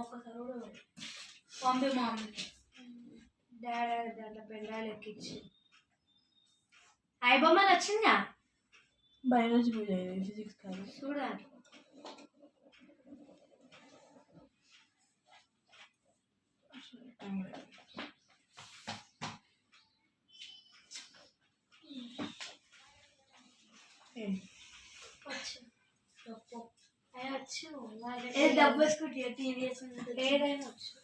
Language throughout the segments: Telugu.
ఒక్కసారి కూడా పంపి మమ్మీకి డాడీ దాంట్లో పెళ్ళాలు ఎక్కించి ఐబొమ్మలు వచ్చిందా బయాలజీ ఫిజిక్స్ కాదు చూడాలి డబ్బు స్కూటీ టీవీఎస్ ఏదైనా వచ్చు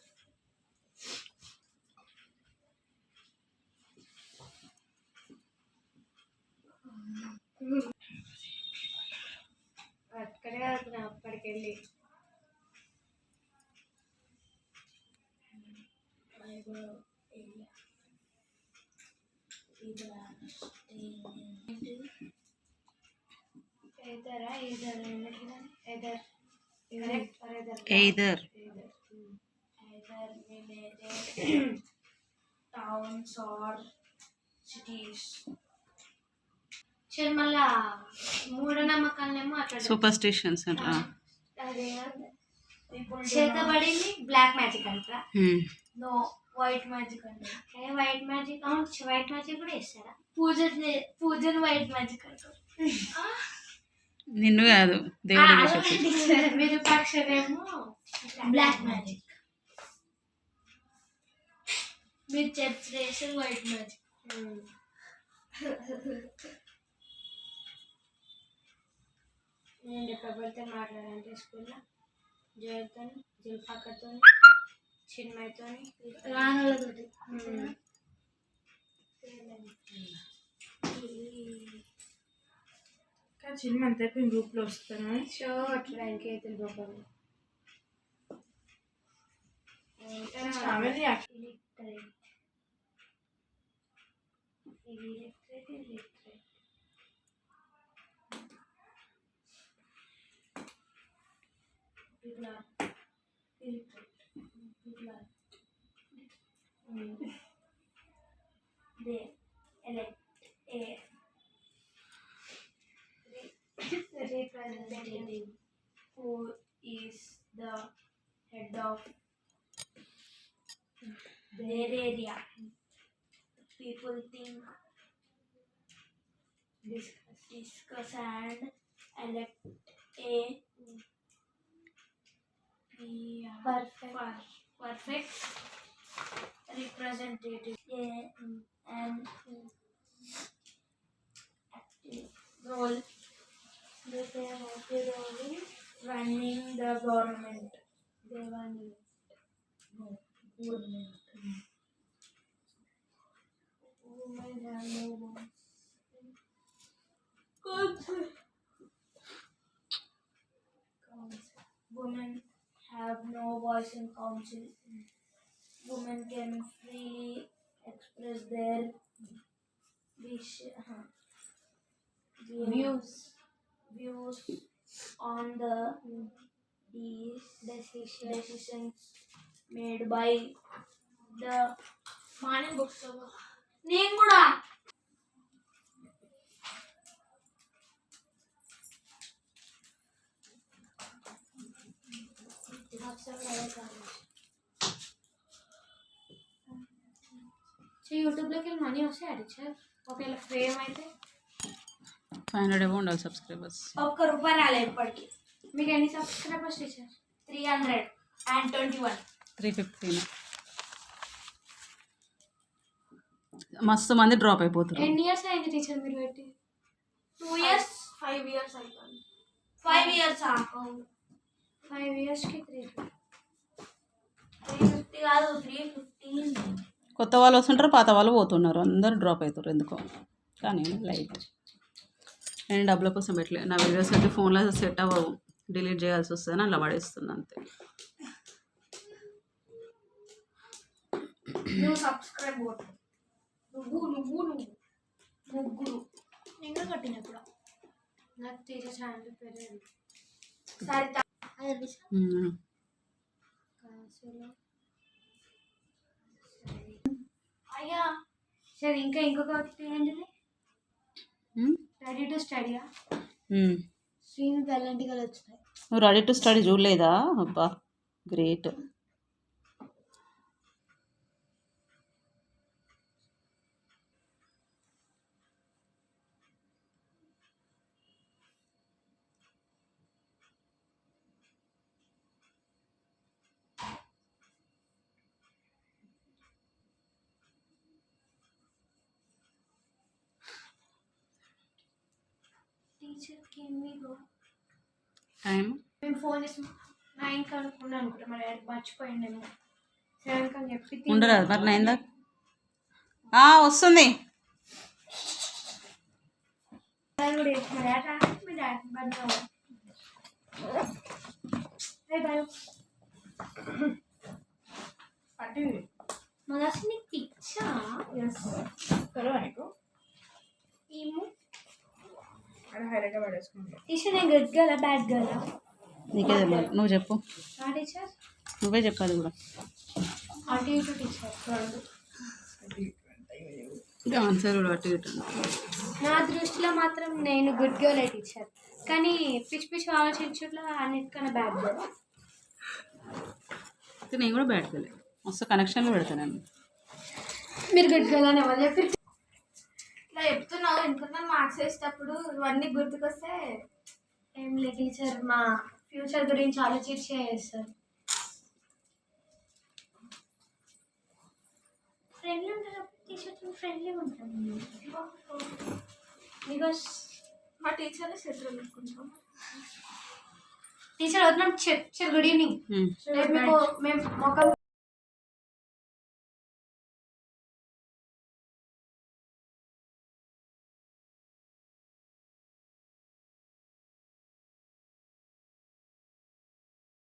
అక్కడే వెళ్తున్నా అప్పటికెళ్ళి towns or cities. మళ్ళా మూఢనమ్మకాలనేమో అట్లా సూపర్స్టిషన్స్ అదే చేతబడింది బ్లాక్ మ్యాజిక్ అంటారా నో వైట్ మ్యాజిక్ అంటే వైట్ మ్యాజిక్ వైట్ మ్యాజిక్ కూడా వేస్తారా పూజను వైట్ మ్యాజిక్ అంటారు నిన్ను కాదు దేవుడు విరూపాక్షరేమో బ్లాక్ మ్యాజిక్ మీరు చర్చ్ రేషన్ వైట్ మ్యాజిక్ నేను ఎక్కడితో మాట్లాడాలంటే స్కూల్లో జయతో జిల్పాకతో చిన్మయ్యతో రానులతోటి చిన్న అంతా గ్రూప్లో వస్తాను షో అట్లా ఇంకైతే గ్రూప్లో they elect a representative who is the head of their area. People think, discuss and elect a perfect representative and active role. They play an active role in running the government. They run government. Women have no voice. Women have no voice in council. Women can freely express their views on the decisions made by the morning books. నేను కూడా యూట్యూబ్లోకి వెళ్ళి మనీ వస్తాయి టీచర్ ఒకవేళ ఫేమ్ అయితే 500 అబౌ ఉండాలి సబ్స్క్రైబర్స్ ₹1 రాలేదు ఇప్పటికి మీకు ఎన్ని సబ్స్క్రైబర్స్ టీచర్ 321 315 మస్తు మంది డ్రాప్ అయిపోతారు ఎన్ని ఇయర్స్ అయింది టీచర్ మీరు పెట్టి 2 ఇయర్స్ 5 ఇయర్స్ అయిపోయింది 5 ఇయర్స్ 5 ఇయర్స్కి 350 కాదు 315 కొత్త వాళ్ళు వస్తుంటారు పాత వాళ్ళు పోతున్నారు అందరూ డ్రాప్ అవుతారు ఎందుకో కానీ లైట్ నేను డబ్బుల కోసం పెట్టలేదు నా వీడియోస్ అయితే ఫోన్లో సెట్ అవ్వవు డిలీట్ చేయాల్సి వస్తుందని అలా పడేస్తుంది అంతే నువ్వు సబ్స్క్రైబ్ కొట్టు నువ్వు ముగ్గురు నేను కట్టినప్పుడు నాకు టీచర్ ఛానల్ పేరు సరిత అయ్యా సరే ఇంకా ఇంకొక ఏంటిది రెడీ టు స్టడీయా శ్రీను అలాంటి కలు వచ్చినాయి నువ్వు రెడీ టు స్టడీ చూడలేదా అబ్బా గ్రేట్. టీచర్కి టైం మేము ఫోన్ చేసి 9కి అనుకున్నాను అనుకుంటా, మరి డాడీ మర్చిపోయిండేమో. 7కి అని చెప్పి ఉండరాదు మరి 9 దాకా. వస్తుంది. కూడా మా డాడీ రాలేదు, మీ డాడీ బండి బాయ్. పట్టింది మరి అసలు నీకు పిచ్చా? నీకు ఏమో అక్కడ హైలైట్గా పడేసుకుంటా. టీచర్ నేను గుడ్ గర్లా బ్యాడ్ గర్లా? నీకే తెలియదు, నువ్వు చెప్పు. టీచర్ నువ్వే చెప్పాలి కూడా. అటు ఇటు టీచర్ ఆన్సర్ కూడా అటు ఇటు. నా దృష్టిలో మాత్రం నేను గుడ్ గర్ల్ టీచర్, కానీ పిచ్చి పిచ్చి ఆలోచించట్లా అన్నిటికన్నా బ్యాడ్ గర్ల్. నేను కూడా బ్యాడ్కి వెళ్ళి మస్తు కనెక్షన్లో పెడతాను. మీరు గుడ్ గర్ల్ అని ఎవరు చెప్పి ఇట్లా చెప్తున్నావు, ఇంకొక మార్క్స్ వేసేటప్పుడు ఇవన్నీ గుర్తుకొస్తే ఏం లేదు టీచర్, మా ఫ్యూచర్ గురించి ఆలోచించి చేస్తారు. ఫ్రెండ్లీ ఉంటారు టీచర్, ఫ్రెండ్లీ ఉంటాను బికాస్ మా టీచర్ని శత్రువు పెట్టుకుంటాం. టీచర్ వద్దాం. Teacher good evening. రేపు మీకు మేము మొక్క